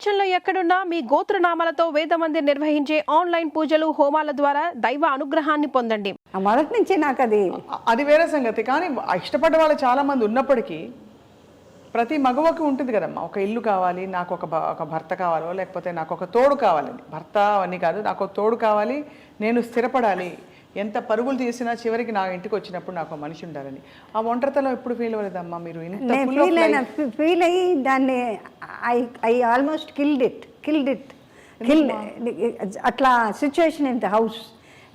ప్రపంచంలో ఎక్కడున్నా మీ గోత్రనామాలతో వేదమందిర్ నిర్వహించే ఆన్లైన్ పూజలు హోమాల ద్వారా దైవ అనుగ్రహాన్ని పొందండి. మొదటి నుంచి నాకు అది వేరే సంగతి. కానీ ఇష్టపడ్డ వాళ్ళు చాలా మంది ఉన్నప్పటికీ ప్రతి మగవకి ఉంటుంది కదమ్మా, ఒక ఇల్లు కావాలి, నాకు ఒక భర్త కావాలో, లేకపోతే నాకు ఒక తోడు కావాలని. భర్త అని కాదు, నాకు ఒక తోడు కావాలి, నేను స్థిరపడాలి, ఎంత పరుగులు తీసినా చివరికి నా ఇంటికి వచ్చినప్పుడు నాకు మనిషి ఉండాలని. ఆ ఒంటరితనం ఎప్పుడు ఫీల్ అవ్వలేదమ్మా మీరు? ఫీల్ అయ్యి దాన్ని ఐ ఆల్మోస్ట్ కిల్డ్ ఇట్ అట్లా సిచ్యువేషన్ ఇన్ ద హౌస్.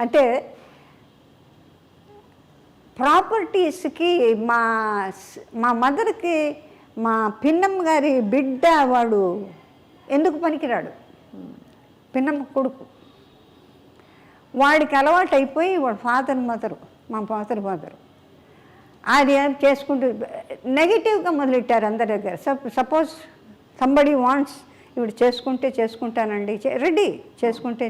అంటే ప్రాపర్టీస్కి మా మదర్కి మా పిన్నమ్మ గారి బిడ్డ వాడు ఎందుకు పనికిరాడు, పిన్నమ్మ కొడుకు. వాడికి అలవాటు అయిపోయి వాడు మా ఫాదర్ మదరు అది చేసుకుంటూ నెగిటివ్గా మొదలెట్టారు అందరి దగ్గర. సపోజ్ సంబడి వాంట్స్ ఇవి చేసుకుంటానండి, రెడీ చేసుకుంటే.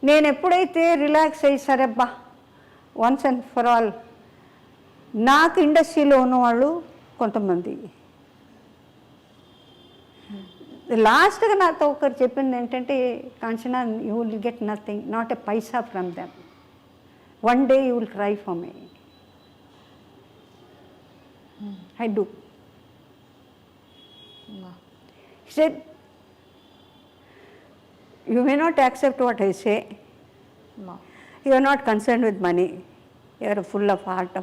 నేను ఎప్పుడైతే రిలాక్స్ అయ్యి సరేబ్బా వన్స్ అండ్ ఫర్ ఆల్, నాకు ఇండస్ట్రీలో ఉన్నవాళ్ళు కొంతమంది లాస్ట్గా నాతో ఒకరు చెప్పింది ఏంటంటే, Kanchana, you will get nothing, not a Paisa from them, one day you will cry for me. I do. He said, you may not accept what I say. No. You are not concerned with money. You are full of heart.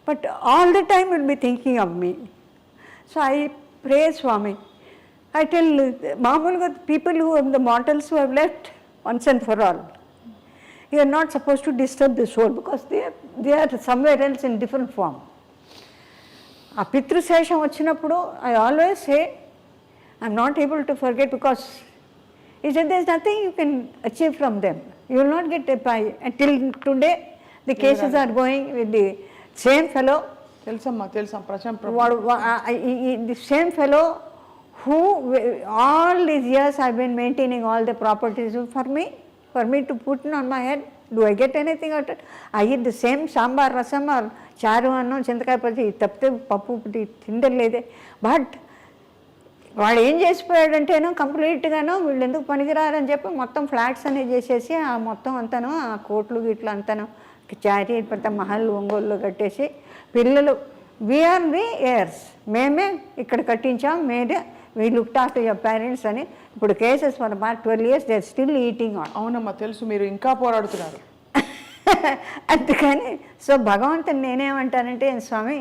But all the time you will be thinking of me. So I pray Swami. I tell Mamulga people who have the mortals who have left once and for all, you are not supposed to disturb the soul because they are somewhere else in different form. ఆ పితృశేషం వచ్చినప్పుడు I always say I'm not able to forget because he said there is nothing you can achieve from them. You will not get a pie. Till today the cases are going with the same fellow. తెలుసా వాడు the same fellow who all these years I been maintaining all the properties for me to put on my head. Do I get anything out of it? I eat the same sambar, rasam or charu annam, చింతకాయ పచ్చి తప్పితే పప్పు తిండలేదే. But వాడు ఏం చేసిపోయాడంటేనో కంప్లీట్గానో వీళ్ళు ఎందుకు పనికిరారని చెప్పి మొత్తం ఫ్లాట్స్ అనేది చేసేసి ఆ మొత్తం అంతాను ఆ కోట్లు గిట్లు అంతాను చారీ పెద్ద మహల్ ఒంగోలు కట్టేసి పిల్లలు వీఆర్ ది ఎయిర్స్, మేమే ఇక్కడ కట్టించాం, మేమే we looked after your parents అని. ఇప్పుడు cases for about 12 years they are still eating on. అవునమ్మా తెలుసు, మీరు ఇంకా పోరాడుతున్నారు. అందుకని సో భగవంతుని నేనేమంటానంటే, స్వామి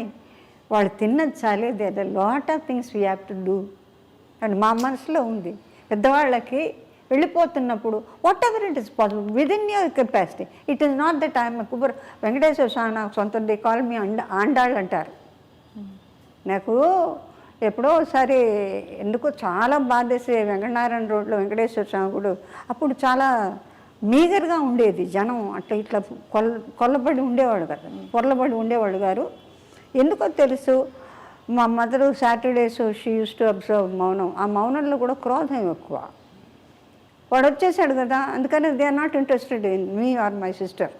వాళ్ళు తిన్నది చాలే, there are lot of things we have to do and మా మనసులో ఉంది. పెద్దవాళ్ళకి వెళ్ళిపోతున్నప్పుడు whatever it is possible within your capacity. It is not the time. Kuber Venkateswara Swami నాకు సొంత దే కాల్ మీ ఆండాళ్ళు అంటారు. నాకు ఎప్పుడో ఒకసారి ఎందుకో చాలా బాధేసి వెంకటనారాయణ రోడ్లో వెంకటేశ్వర స్వామి గుడి అప్పుడు చాలా మీగర్గా ఉండేది జనం, అట్లా ఇట్లా కొల్లబడి ఉండేవాడు కదా, పొరలబడి ఉండేవాడు గారు. ఎందుకో తెలుసు మా mother Saturdays she use to observe మౌనం. ఆ మౌనంలో కూడా క్రోధం ఎక్కువ. వాడు వచ్చేసాడు కదా, అందుకని they are not interested in me or my sister.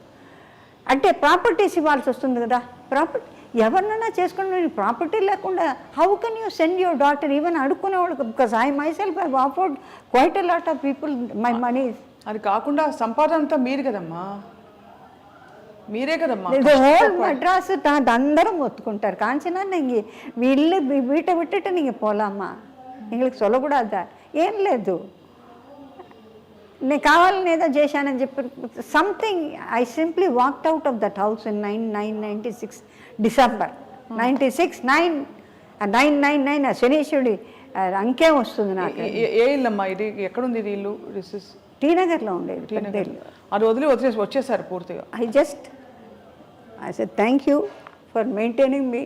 అంటే ప్రాపర్టీస్ ఇవ్వాల్సి వస్తుంది కదా. ప్రాపర్టీ ఎవరినైనా చేసుకుని ప్రాపర్టీ లేకుండా how can you send your daughter? Even అడుక్కునేవాళ్ళు, because I myself I offered quite a lot of people my money. అది కాకుండా సంపాదన అంతా మీరు కదమ్మా, మీరే కదమ్మా. హోల్ మద్రాసు అందరం ఒత్తుకుంటారు. కాంచనా நீங்க వీళ్ళు వీట విట్టుட்டு நீங்க పోలామా, எங்களுக்கு சொல்லக்கூடாதா? ఏం లేదు, నేను కావాలని ఏదో చేశానని చెప్పి something. I simply walked out of that house in 1996 December 96 999 శనీశ్వరుడి అంకే వస్తుంది నాకు. ఏ ఇల్లమ్మా ఇది? ఎక్కడుంది ఇది ఇల్లు? టీ నగర్లో ఉండేది. అది వచ్చేసారు పూర్తిగా. I said thank you for maintaining me.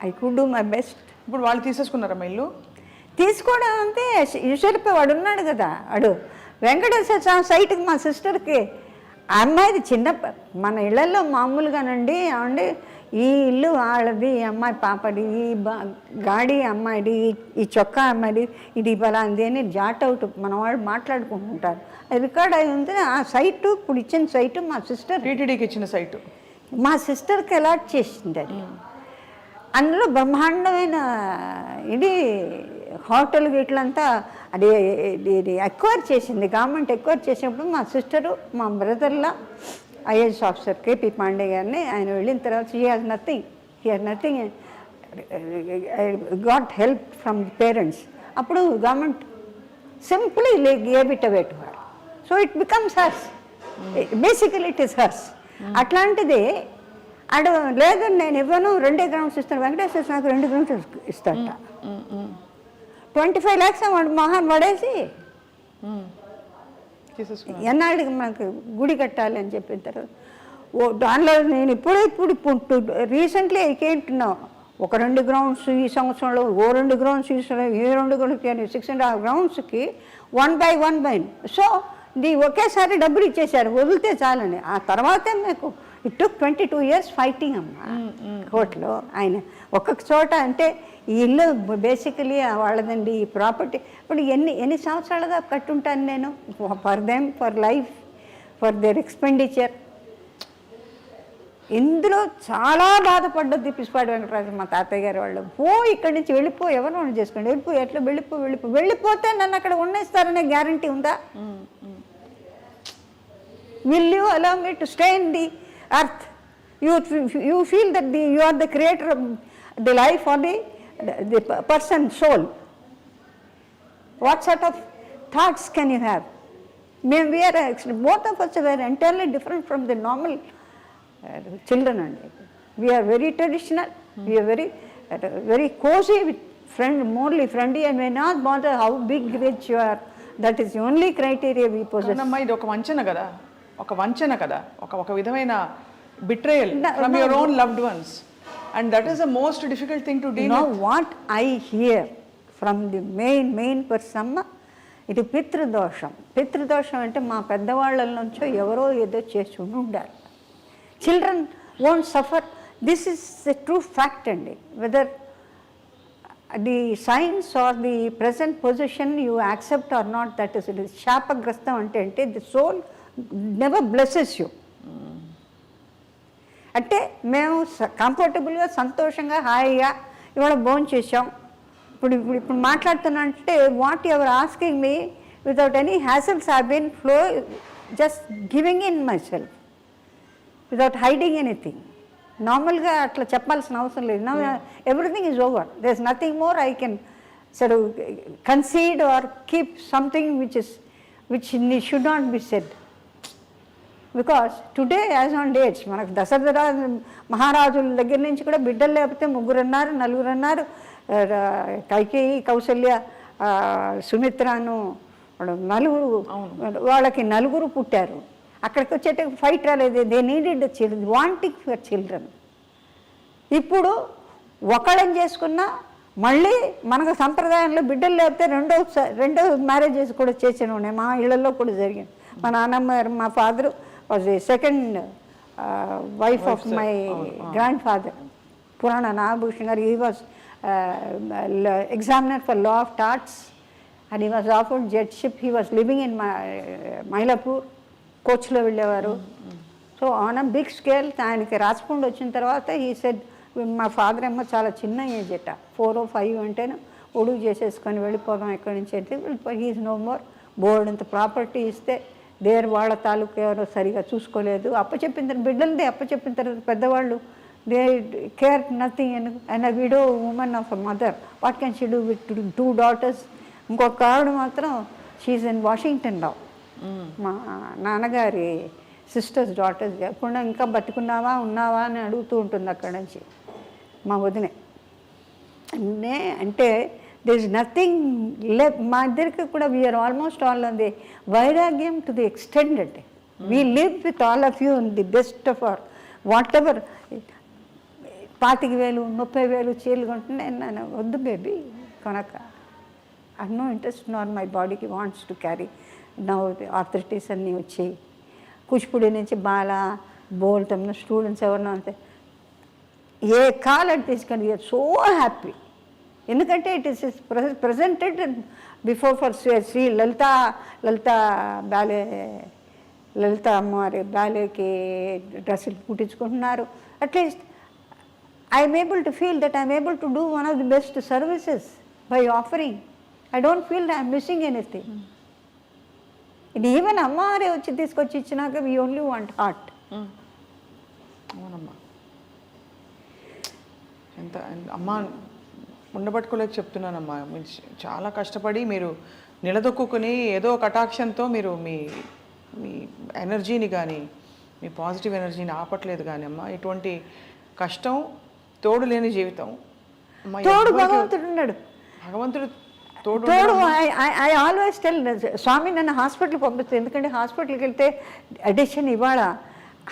I could do my best. ఇప్పుడు వాళ్ళు తీసేసుకున్నారమ్మా ఇల్లు? తీసుకోవడం అంతే. ఈశ్వరిపై వాడు ఉన్నాడు కదా, వాడు వెంకటేశ్వర స్వామి సైట్కి మా సిస్టర్కి అమ్మాయిది చిన్న మన ఇళ్లలో మామూలుగానండి ఏమండి, ఈ ఇల్లు వాళ్ళది, ఈ అమ్మాయి పాపది, ఈ గాడి అమ్మాయిది, ఈ చొక్కా అమ్మాయిది, ఇది బలాంది అని జాట్ అవుట్ మన వాళ్ళు మాట్లాడుకుంటుంటారు. రికార్డ్ అయి ఉంది ఆ సైటు. ఇప్పుడు ఇచ్చిన సైటు మా సిస్టర్ టీటీడీకి ఇచ్చిన సైటు మా సిస్టర్కి అలాట్ చేసింది. అది అందులో బ్రహ్మాండమైన ఇది హోటల్ ఇట్లంతా అది ఇది ఎక్వైర్ చేసింది, గవర్నమెంట్ ఎక్వైర్ చేసినప్పుడు మా సిస్టరు మా బ్రదర్లా ఐఏఎస్ ఆఫీసర్ కేపీ పాండే గారిని ఆయన వెళ్ళిన తర్వాత he has nothing got help from the parents. అప్పుడు government simply gave it away to her. So it becomes hers, basically it is hers. అట్లాంటిది అడు లేదు నేను ఇవ్వను, 2 గ్రౌండ్స్ ఇస్తాను, వెంకటేశ్వర నాకు 2 గ్రౌండ్స్ ఇస్తాట. 25 lakhs వాడు మహాన్ పడేసి ఎన్నాళ్ళకి మనకు గుడి కట్టాలి అని చెప్పిన తర్వాత దానిలో నేను ఇప్పుడు రీసెంట్లీ ఐకేంటున్నా ఒక 2 గ్రౌండ్స్ ఈ సంవత్సరంలో, 2 గ్రౌండ్స్ ఈ సంవత్సరం, 2 గ్రౌండ్స్ 6.5 గ్రౌండ్స్కి 1 by 1 సో ఒకేసారి డబ్బులు ఇచ్చేసారు, వదిలితే చాలని. ఆ తర్వాతే నాకు ఇట్ టుక్ 22 years ఫైటింగ్ అమ్మా కోర్టులో. ఆయన ఒక్కొక్క చోట అంటే ఈ ఇల్లు బేసికలీ వాళ్ళదండి, ఈ ప్రాపర్టీ ఇప్పుడు ఎన్ని సంవత్సరాలుగా కట్టుంటాను నేను, for them, for life, for their expenditure. ఇందులో చాలా బాధపడ్డది పిసిపాటి వెంకటరాజు మా తాతయ్య గారు వాళ్ళు. ఇక్కడి నుంచి వెళ్ళిపో, ఎవరో చేసుకోండి, ఎట్లా వెళ్ళిపోతే నన్ను అక్కడ ఉండేస్తారనే గ్యారంటీ ఉందా? Will you allow me to stay in the earth? You feel that you are the creator of the life or the person soul. What sort of thoughts can you have? We are actually, both of us were entirely different from the normal children. We are very traditional, we are very cozy with morally friendly, and we not bother how big rich you are. That is the only criteria we possess. ఇది ఒక వంచన కదా, ఒక విధమైన betrayal from your own loved ones, and that is the most difficult thing to deal with. What I hear from the main person, ఇది పితృదోషం అంటే మా పెద్దవాళ్ళ నుంచో ఎవరో ఏదో చేసి ఉండాలి. Children won't suffer. This is the true fact అండి. Whether the science or the present position you accept or not, that is it. శాపగ్రస్తం అంటే the soul never blesses you. అంటే మేము కంఫర్టబుల్గా, సంతోషంగా, హాయిగా ఇవాళ భోజనం చేసాం, ఇప్పుడు మాట్లాడుతున్నా అంటే whatever asking me without any hassles I been flow, just giving in myself without hiding anything. నార్మల్గా అట్లా చెప్పాల్సిన అవసరం లేదు. Now everything is over, there is nothing more I can sir concede or keep something which should not be said. Because today as on dates మనకు దశరథ మహారాజుల దగ్గర నుంచి కూడా బిడ్డలు లేకపోతే 3 అన్నారు, 4 అన్నారు. కైకేయి, కౌసల్య, సుమిత్రను, వాళ్ళకి 4 పుట్టారు. అక్కడికి వచ్చేట ఫైట్ రాలేదు. They needed children, wanting for children. ఇప్పుడు ఒకళ్ళని చేసుకున్నా మళ్ళీ మనకు సంప్రదాయంలో బిడ్డలు లేకపోతే రెండో మ్యారేజెస్ కూడా చేసిన ఉన్నాయి. మా ఇళ్లలో కూడా జరిగింది. మా నాన్నమ్మ గారు, మా father was the second wife of my grandfather, Purana Nagabhushan garu. He was examiner for law of torts and he was offered judgeship. He was living in Mylapore, coach lo vellevaru. So on a big scale ఆయనకి రాజకొండ వచ్చిన తర్వాత he said, మా father ఏమో చాలా చిన్న age అట, 4 or 5 అంటేనే ఒడుగు చేసేసుకొని వెళ్ళిపోదాం ఎక్కడి నుంచి అంటే వెళ్ళిపోయి. He's no more. బోర్డు అంత ప్రాపర్టీ ఇస్తే వాళ్ళ తాలూకు ఎవరో సరిగా చూసుకోలేదు, అప్పచెప్పిన తర్వాత బిడ్డలదే అప్పచెప్పిన తర్వాత పెద్దవాళ్ళు they care nothing. And a widow women of a mother, what can she do with 2 daughters? ఇంకొక ఆవిడ మాత్రం షీఈస్ ఇన్ వాషింగ్టన్ నౌ, మా నాన్నగారి సిస్టర్స్ డాటర్స్. ఎప్పుడు ఇంకా బతుకున్నావా ఉన్నావా అని అడుగుతూ ఉంటుంది అక్కడి నుంచి మా వదినే. అంటే there is nothing left. మా ఇద్దరికి కూడా we are almost all on the వైరాగ్యం to the extended. We live with all of you in the best of our whatever. 25,000 30,000 చీరలు కొంటున్నా నేను, వద్దు బేబీ కొనక. I no interest not my బాడీకి wants to carry. Now arthritis అన్నీ వచ్చి కూచిపూడి నుంచి బాలా బోల్తమ్మ స్టూడెంట్స్ ఎవరినో అంతే ఏ కాలం తీసుకొని వీఆర్ సో హ్యాపీ. ఎందుకంటే it is presented before for Shri Lalitha ballet, Lalitha అమ్మవారి బ్యాలేకి డ్రెస్సులు కుట్టించుకుంటున్నారు. At least I am able to feel that I am able to do one of the best services by offering. I don't feel that I am missing anything. ఇది even అమ్మవారే వచ్చి తీసుకొచ్చి ఇచ్చినాక we only want heart. అవునమ్మా, ఎంత అమ్మ ఉండబట్టుకోలేక చెప్తున్నానమ్మా. మీరు చాలా కష్టపడి మీరు నిలదొక్కుని ఏదో కటాక్షంతో మీరు మీ మీ ఎనర్జీని కానీ మీ పాజిటివ్ ఎనర్జీని ఆపట్లేదు కానీ అమ్మ. ఇటువంటి కష్టం తోడు లేని జీవితం అమ్మ. తోడు భగవంతుడు ఉన్నాడు. భగవంతుడు తోడు. ఐ ఆల్వేస్ టెల్ స్వామి నన్ను హాస్పిటల్కి పంపిస్తుంది. ఎందుకంటే హాస్పిటల్కి వెళ్తే అడిషన్ ఇవాళ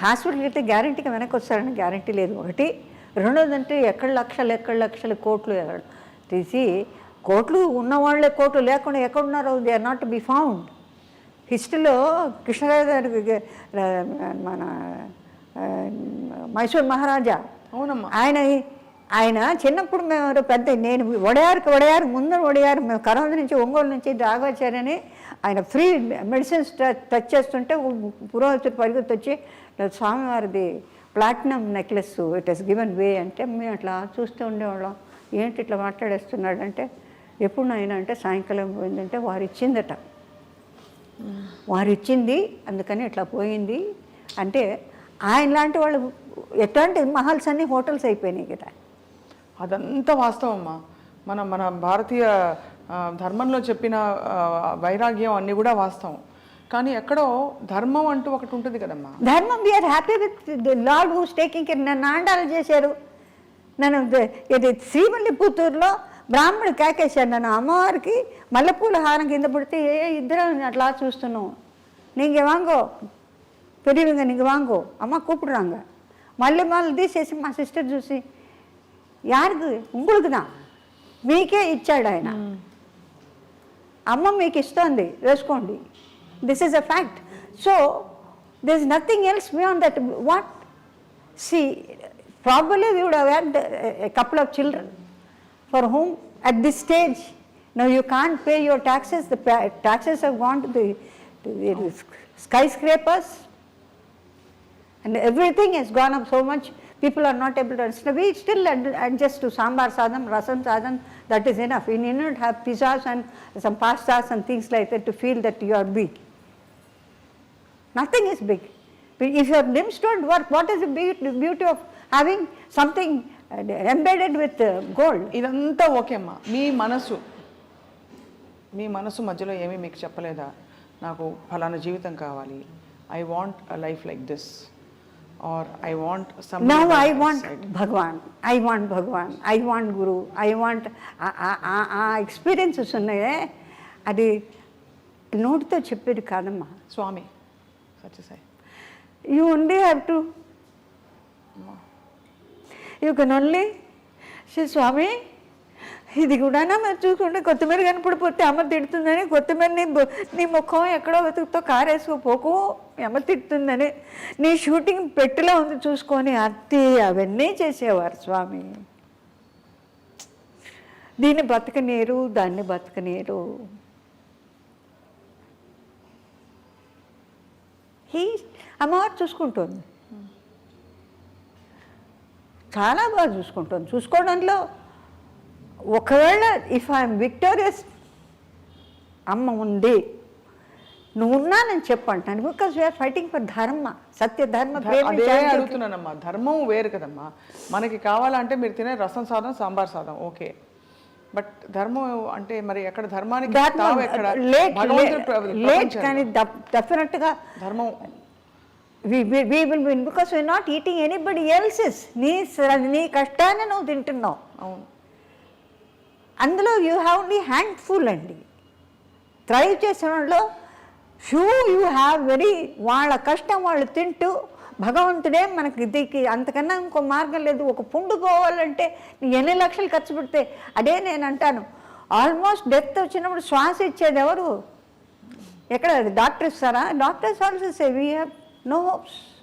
హాస్పిటల్కి వెళ్తే గ్యారంటీగా వెనక్కి వస్తారని గ్యారంటీ లేదు. ఒకటి. రెండోదంటే ఎక్కడ లక్షలు కోట్లు తీసి కోట్లు ఉన్నవాళ్ళే కోట్లు లేకుండా ఎక్కడున్నారో they are not to be found. హిస్టరీలో కృష్ణరాజు గారికి మన మైసూర్ మహారాజా, అవునమ్మా, ఆయన చిన్నప్పుడు మేము పెద్ద నేను వడయారు ముందర వడయారు మేము కరోనా నుంచి ఒంగోలు నుంచి రాఘవాచార్యని ఆయన ఫ్రీ మెడిసిన్స్ టచ్ చేస్తుంటే పురోహితుడు పరిగెత్తి వచ్చి స్వామివారిది platinum necklace it has given way అంటే మేము అట్లా చూస్తూ ఉండేవాళ్ళం. ఏంటి ఇట్లా మాట్లాడేస్తున్నాడు అంటే ఎప్పుడు నాయన అంటే సాయంకాలం పోయిందంటే వారు ఇచ్చిందట, వారు ఇచ్చింది అందుకని ఇట్లా పోయింది అంటే. ఆయన లాంటి వాళ్ళు ఎట్లాంటి మహల్స్ అన్నీ హోటల్స్ అయిపోయినాయి కదా. అదంతా వాస్తవం అమ్మా. మన భారతీయ ధర్మంలో చెప్పిన వైరాగ్యం అన్నీ కూడా వాస్తవం. కానీ ఎక్కడో ధర్మం అంటూ ఒకటి ఉంటుంది కదమ్మా. ధర్మం we are happy with the lord who's taking care. నన్ను ఆండాలు చేశారు. నన్ను ఇది శ్రీవల్లిపుత్తూరులో బ్రాహ్మణుడు కేకేశారు నన్ను. అమ్మవారికి మల్లెపూల హారం కింద పడితే ఇద్దరం అట్లా చూస్తున్నాం. నీంగ వాంగో పెరివింగ నీకు వాంగో అమ్మ కూపిడురాంగ మళ్ళీ తీసేసి మా సిస్టర్ చూసి యారికి ఉంగుడుకుదా మీకే ఇచ్చాడు ఆయన, అమ్మ మీకు ఇస్తోంది వేసుకోండి. This is a fact. So this is nothing else beyond that. What see probably we would have had a couple of children for whom at this stage now you can't pay your taxes. The taxes have gone to the skyscrapers and everything has gone up so much. People are not able to understand. We still adjust to sambar sadam, rasam sadam. That is enough. You need not have pizzas and some pastas and things like that to feel that you are big. Nothing is big. If your limbs don't work, what is the beauty of having something embedded with gold? ఇదంతా okay అమ్మా. మీ మనసు మధ్యలో ఏమీ మీకు చెప్పలేదా? నాకు ఫలానా జీవితం కావాలి, I want a life like this, or I want some. Now I want Bhagwan, I want Bhagwan, I want guru, I want ఆ ఎక్స్పీరియన్సెస్ ఉన్నాయే. అది నోటితో చెప్పేది కాదమ్మా. స్వామి Sathya Sai, you only have to, you can only say స్వామి ఇది కూడా మీరు చూసుకుంటే కొత్తిమీర కనపడిపోతే అమ్మ తిడుతుందని, కొత్తిమీరని నీ ముఖం ఎక్కడో వెతుకుతో కారేసుకోపోకు అమ్మ తిడుతుందని, నీ షూటింగ్ పెట్టిలో ఉంది చూసుకొని అత్తి అవన్నీ చేసేవారు స్వామి. దీన్ని బతకనీరు, దాన్ని బతకనీరు. అమ్మవారు చూసుకుంటుంది, చాలా బాగా చూసుకుంటుంది. చూసుకోవడంలో ఒకవేళ ఇఫ్ ఐఎమ్ విక్టోరియస్ అమ్మ ఉంది నువ్వు ఉన్నానని చెప్పంటాను. బికాస్ వీఆర్ ఫైటింగ్ ఫర్ ధర్మ, సత్య ధర్మ. అదే అడుగుతున్నానమ్మా. ధర్మం వేరు కదమ్మా. మనకి కావాలంటే మీరు తినే రసం సాదం, సాంబార్ సాదం ఓకే, బట్ ధర్మం అంటే మరి ఎక్కడ ధర్మానికి లేట్ కానీ డెఫినెట్గా ధర్మం we will win because we are not eating anybody else's. నీ కష్టాన్ని నువ్వు తింటున్నావు. అవును. అందులో యూ హ్యావ్ ఓన్లీ హ్యాండ్ఫుల్ అండి. థ్రైవ్ చేసిన వాళ్ళు యూ హ్యావ్ వెరీ, వాళ్ళ కష్టం వాళ్ళు తింటూ భగవంతుడే మనకి దిక్కి, అంతకన్నా ఇంకో మార్గం లేదు. ఒక పుండు పోవాలంటే నీ ఎన్ని లక్షలు ఖర్చు పెడితే, అదే నేను అంటాను ఆల్మోస్ట్ డెత్ వచ్చినప్పుడు శ్వాస ఇచ్చేది ఎవరు? ఎక్కడ? డాక్టర్ ఇస్తారా? Doctors also say we have no hopes.